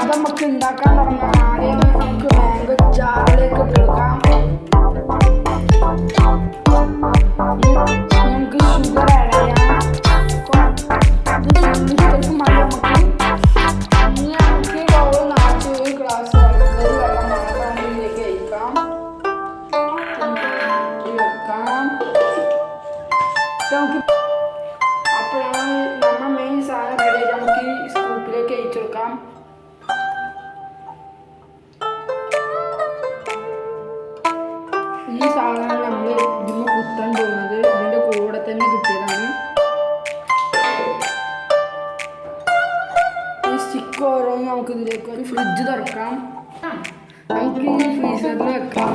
അത് നമുക്ക് ഉണ്ടാക്കാൻ തുടങ്ങാം. ആദ്യം നമുക്ക് മാംഗോ ജാറിലേക്ക് ഇട്ടെടുക്കാം. നമുക്ക് ഷുഗർ ആഡ് ചെയ്യാം. ഇത് ഇഷ്ടത്തിന് മതി നമുക്ക്. ഇനി നമുക്ക് ഒരു 4 ഗ്ലാസ് വെള്ളം മാത്രം ഇതിലേക്ക് കഴിക്കാം. നമുക്ക് അപ്പോഴാണ് നമ്മൾ മെയിൻ സാധനം റെഡി. നമുക്ക് ഈ സ്കൂപ്പിലേക്ക് അയച്ചെടുക്കാം. ഈ സാധനം നമ്മൾ ഇതിന് കുത്താൻ പോകുന്നത് ഇതിൻ്റെ കൂടെ തന്നെ കിട്ടിയതാണ്. ഈ സ്റ്റിക്ക് ഓരോന്ന് നമുക്ക് ഇതിലേക്ക് ഒരു ഫ്രിഡ്ജ് തുറക്കാം. നമുക്ക് ഈ ഫ്രീസറിൽ വെക്കാം.